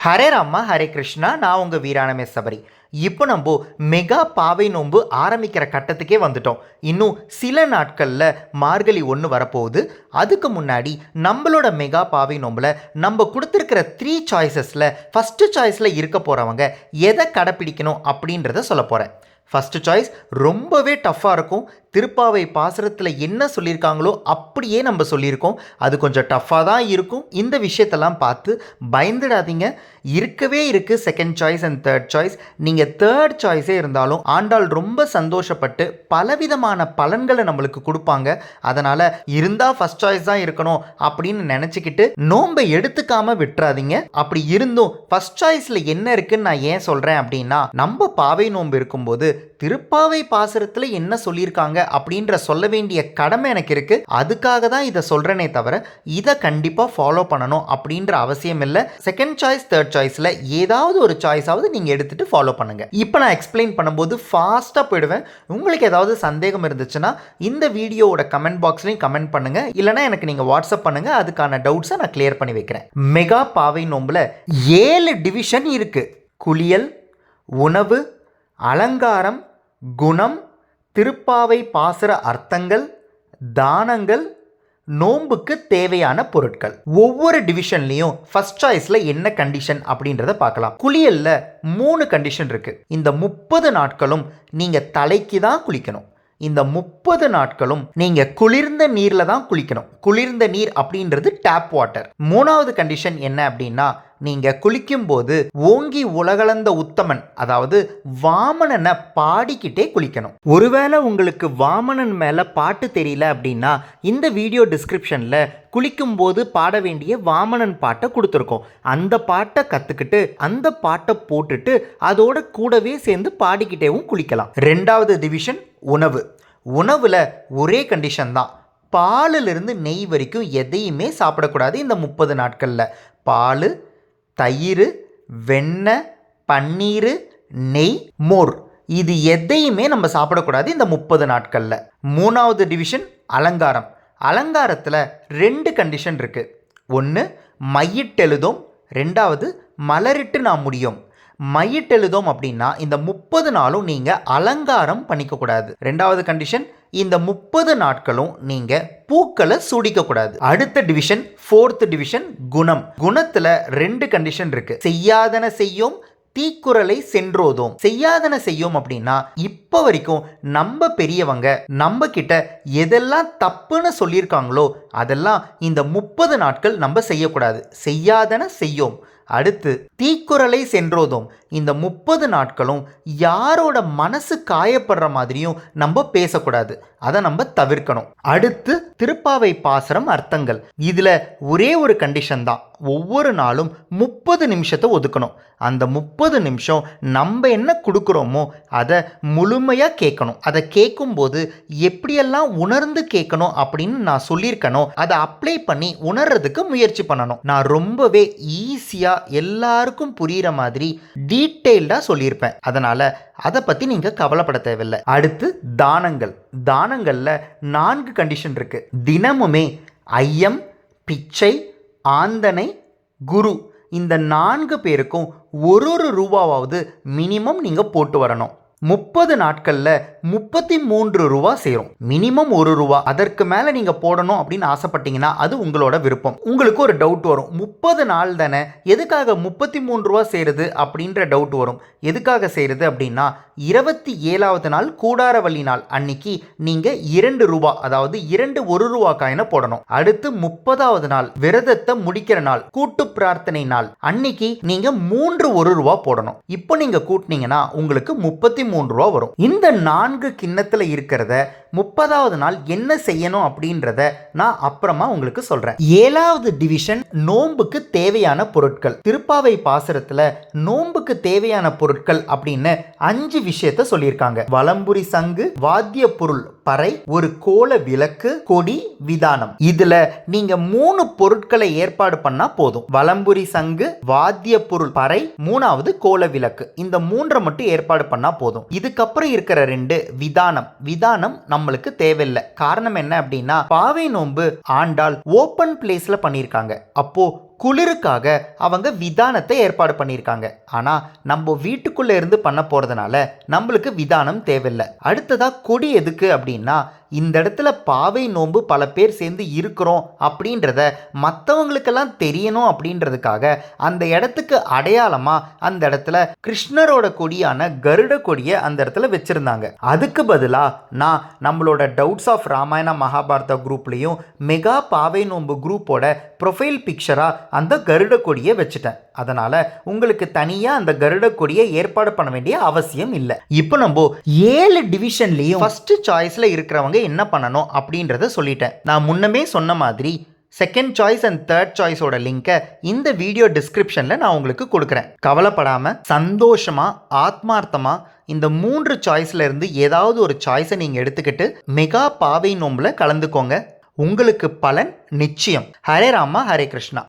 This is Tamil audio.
ஹரே ராமா ஹரே கிருஷ்ணா. நான் உங்கள் வீராணமே சபரி. இப்போ நம்ம மெகா பாவை நோன்பு ஆரம்பிக்கிற கட்டத்துக்கே வந்துட்டோம். இன்னும் சில நாட்களில் மார்கழி 1 வரப்போகுது. அதுக்கு முன்னாடி நம்மளோட மெகா பாவை நோம்பில் நம்ம கொடுத்துருக்கிற 3 சாய்ஸஸில் ஃபஸ்ட்டு சாய்ஸில் இருக்க போகிறவங்க எதை கடைப்பிடிக்கணும் அப்படின்றத சொல்ல போகிறேன். ஃபஸ்ட்டு சாய்ஸ் ரொம்பவே டஃப்பாக இருக்கும். திருப்பாவை பாசுரத்தில் என்ன சொல்லியிருக்காங்களோ அப்படியே நம்ம சொல்லியிருக்கோம். அது கொஞ்சம் டஃப்பாக தான் இருக்கும். இந்த விஷயத்தெல்லாம் பார்த்து பயந்துடாதீங்க. இருக்கவே இருக்குது second choice and third choice. நீங்கள் தேர்ட் சாய்ஸே இருந்தாலும் ஆண்டாள் ரொம்ப சந்தோஷப்பட்டு பலவிதமான பலன்களை நம்மளுக்கு கொடுப்பாங்க. அதனால் இருந்தால் ஃபஸ்ட் சாய்ஸ் தான் இருக்கணும் அப்படின்னு நினச்சிக்கிட்டு நோன்பை எடுத்துக்காமல் விட்டுறாதீங்க. அப்படி இருந்தும் ஃபஸ்ட் சாய்ஸில் என்ன இருக்குன்னு நான் ஏன் சொல்கிறேன் அப்படின்னா, நம்ம பாவை நோன்பு இருக்கும்போது திருப்பாவை பாசுரத்தில் என்ன சொல்லியிருக்காங்க அப்படின்ற சொல்ல வேண்டிய கடமை எனக்கு இருக்கு. அதுக்காக தான் இதை சொல்றேனே தவிர இதை கண்டிப்பா ஃபாலோ பண்ணணும் அப்படின்ற அவசியம் இல்லை. செகண்ட் சாய்ஸ் தேர்ட் சாய்ஸ்ல ஏதாவது ஒரு சாய்ஸாவது நீங்க எடுத்துட்டு ஃபாலோ பண்ணுங்க. இப்போ நான் எக்ஸ்பிளைன் பண்ணும்போது ஃபாஸ்டா போயிடுவேன். உங்களுக்கு ஏதாவது சந்தேகம் இருந்துச்சுன்னா இந்த வீடியோவோட கமெண்ட் பாக்ஸ்லையும் கமெண்ட் பண்ணுங்க. இல்லைனா எனக்கு நீங்க வாட்ஸ்அப் பண்ணுங்க. அதுக்கான டவுட்ஸை நான் கிளியர் பண்ணி வைக்கிறேன். மெகா பாவை நோம்புல 7 டிவிஷன் இருக்கு. குளியல், உணவு, அலங்காரம், குணம், திருப்பாவை பாசுர அர்த்தங்கள், தானங்கள், நோம்புக்கு தேவையான பொருட்கள். ஒவ்வொரு டிவிஷன்லையும் ஃபர்ஸ்ட் சாய்ஸ்ல என்ன கண்டிஷன் அப்படின்றத பார்க்கலாம். குளியல்ல 3 கண்டிஷன் இருக்கு. இந்த 30 நாட்களும் நீங்க தலைக்கு தான் குளிக்கணும். இந்த 30 நாட்களும் நீங்க குளிர்ந்த நீர்ல தான் குளிக்கணும். குளிர்ந்த நீர் அப்படின்றது டேப் வாட்டர். 3வது கண்டிஷன் என்ன அப்படின்னா, நீங்க குளிக்கும் போது ஓங்கி உலகளந்த உத்தமன், அதாவது வாமனனை பாடிக்கிட்டே குளிக்கணும். ஒருவேளை உங்களுக்கு வாமனன் மேல பாட்டு தெரியல அப்படின்னா இந்த வீடியோ டிஸ்கிரிப்ஷன்ல குளிக்கும் போது பாட வேண்டிய வாமனன் பாட்டை கொடுத்துருக்கோம். அந்த பாட்டை கத்துக்கிட்டு அந்த பாட்டை போட்டுட்டு அதோட கூடவே சேர்ந்து பாடிக்கிட்டேவும் குளிக்கலாம். 2வது டிவிஷன் உணவு. உணவுல ஒரே கண்டிஷன் தான். பாலிலிருந்து நெய் வரைக்கும் எதையுமே சாப்பிடக்கூடாது. இந்த 30 நாட்கள்ல பால், தயிர், வெண்ணெய், பன்னீர், நெய், மோர், இது எதையுமே நம்ம சாப்பிடக்கூடாது இந்த 30 நாட்கள்ல. 3வது டிவிஷன் அலங்காரம். அலங்காரத்தில் 2 கண்டிஷன் இருக்கு. ஒன்று மையிட்டெழுதோம், 2வது மலரிட்டு நாம் முடியும். மையிட்டெழுதோம் அப்படின்னா இந்த 30 நாளும் நீங்க அலங்காரம் பண்ணிக்க கூடாது. 2வது கண்டிஷன், இந்த 30 நாட்களும் நீங்க பூக்களை சூடிக்க கூடாது. அடுத்த டிவிஷன் 4th டிவிஷன் குணம். குணத்துல 2 கண்டிஷன் இருக்கு. செய்யாதன செய்யோம், தீக்குறளை சென்றோதோம். செய்யாதன செய்யோம் அப்படின்னா இப்ப வரைக்கும் நம்ம பெரியவங்க நம்ம கிட்ட எதெல்லாம் தப்புன்னு சொல்லியிருக்காங்களோ அதெல்லாம் இந்த 30 நாட்கள் நம்ம செய்யக்கூடாது. செய்யாதன செய்யோம். அடுத்து தீக்குறளை சென்றோதும். இந்த 30 நாட்களும் யாரோட மனசு காயப்படுற மாதிரியும் நம்ம பேசக்கூடாது. அதை நம்ம தவிர்க்கணும். அடுத்து திருப்பாவை பாசுரம் அர்த்தங்கள். இதுல ஒரே ஒரு கண்டிஷன் தான். ஒவ்வொரு நாளும் 30 நிமிஷத்தை ஒதுக்கணும். அந்த 30 நிமிஷம் நம்ம என்ன கொடுக்குறோமோ அதை முழுமையாக கேட்கணும். அதை கேட்கும்போது எப்படியெல்லாம் உணர்ந்து கேட்கணும் அப்படின்னு நான் சொல்லியிருக்கணும். அதை அப்ளை பண்ணி உணர்றதுக்கு முயற்சி பண்ணணும். நான் ரொம்பவே ஈஸியாக எல்லாருக்கும் புரிகிற மாதிரி டீட்டெயில்டாக சொல்லியிருப்பேன். அதனால் அதை பற்றி நீங்கள் கவலைப்பட தேவையில்லை. அடுத்து தானங்கள். தானங்களில் 4 கண்டிஷன் இருக்குது. தினமுமே ஐயம், பிச்சை, ஆந்தனை, குரு, இந்த 4 பேருக்கும் ஒரு ரூபாவாவது மினிமம் நீங்கள் போட்டு வரணும். 30 நாட்களில் 33 ரூபா சேரும். மினிமம் 1 ரூபா. அதற்கு மேலே நீங்கள் போடணும் அப்படின்னு ஆசைப்பட்டீங்கன்னா அது உங்களோட விருப்பம். உங்களுக்கு ஒரு டவுட் வரும், 30 நாள் தானே, எதுக்காக 33 ரூபா சேருது அப்படின்ற டவுட் வரும். எதுக்காக சேருது அப்படின்னா 27வது நாள் கூடாரவள்ளி நாள் அன்னைக்கு நீங்கள் 2 ரூபா, அதாவது 2 1 ரூபா காயினை போடணும். அடுத்து 30வது நாள் விரதத்தை முடிக்கிற நாள், கூட்டு பிரார்த்தனை நாள் அன்னைக்கு நீங்கள் 3 1 ரூபா போடணும். இப்போ நீங்கள் கூட்டினீங்கன்னா உங்களுக்கு 33 ரூபா வரும். இந்த 4 கிண்ணத்துல இருக்கிறத 30வது நாள் என்ன செய்யணும் அப்படின்றத நான் அப்புறமா உங்களுக்கு சொல்றேன். 7வது டிவிஷன் நோம்புக்கு தேவையான பொருட்கள். திருப்பாவை பாசுரத்துல நோம்புக்கு தேவையான பொருட்கள் அப்படின்னு 5 விஷயத்த சொல்லியிருக்காங்க. வலம்புரி சங்கு, வாத்திய பொருள் பறை, ஒரு கோல விளக்கு, கொடி, விதானம். இதுல நீங்க 3 பொருட்களை ஏற்பாடு பண்ணா போதும். வலம்புரி சங்கு, வாத்திய பொருள் பறை, 3வது கோல விளக்கு. இந்த 3 மட்டும் ஏற்பாடு பண்ணா போதும். இதுக்கப்புறம் இருக்கிற 2 விதானம். விதானம் நம்மளுக்கு தேவையில்லை. காரணம் என்ன அப்படின்னா பாவை நோன்பு ஆண்டாள் ஓப்பன் பிளேஸ்ல பண்ணியிருக்காங்க. அப்போ குளிருக்காக அவங்க விதானத்தை ஏற்பாடு பண்ணியிருக்காங்க. ஆனால் நம்ம வீட்டுக்குள்ளே இருந்து பண்ண போகிறதுனால நம்மளுக்கு விதானம் தேவையில்லை. அடுத்ததாக கொடி எதுக்கு அப்படின்னா, இந்த இடத்துல பாவை நோன்பு பல பேர் சேர்ந்து இருக்கிறோம் அப்படின்றத மற்றவங்களுக்கெல்லாம் தெரியணும் அப்படின்றதுக்காக அந்த இடத்துக்கு அடையாளமாக அந்த இடத்துல கிருஷ்ணரோட கொடியான கருட கொடியை அந்த இடத்துல வச்சுருந்தாங்க. அதுக்கு பதிலாக நான் நம்மளோட டவுட்ஸ் ஆஃப் ராமாயண மகாபாரத குரூப்லேயும் மெகா பாவை நோன்பு குரூப்போட ப்ரொஃபைல் பிக்சராக அந்த கருட கொடியை வச்சுட்டேன். அதனால் உங்களுக்கு தனியாக அந்த கருட கொடியை ஏற்பாடு பண்ண வேண்டிய அவசியம் இல்லை. இப்போ நம்ம 7 டிவிஷன்லேயும் ஃபஸ்ட்டு சாய்ஸில் இருக்கிறவங்க என்ன பண்ணணும் அப்படின்றத சொல்லிட்டேன். நான் முன்னமே சொன்ன மாதிரி செகண்ட் சாய்ஸ் அண்ட் தேர்ட் சாய்ஸோட லிங்கை இந்த வீடியோ டிஸ்கிரிப்ஷனில் நான் உங்களுக்கு கொடுக்குறேன். கவலைப்படாமல் சந்தோஷமாக ஆத்மார்த்தமாக இந்த 3 சாய்ஸில் இருந்து ஏதாவது ஒரு சாய்ஸை நீங்கள் எடுத்துக்கிட்டு மெகா பாவை நோம்பில் கலந்துக்கோங்க. உங்களுக்கு பலன் நிச்சயம். ஹரே ராமா, ஹரே கிருஷ்ணா.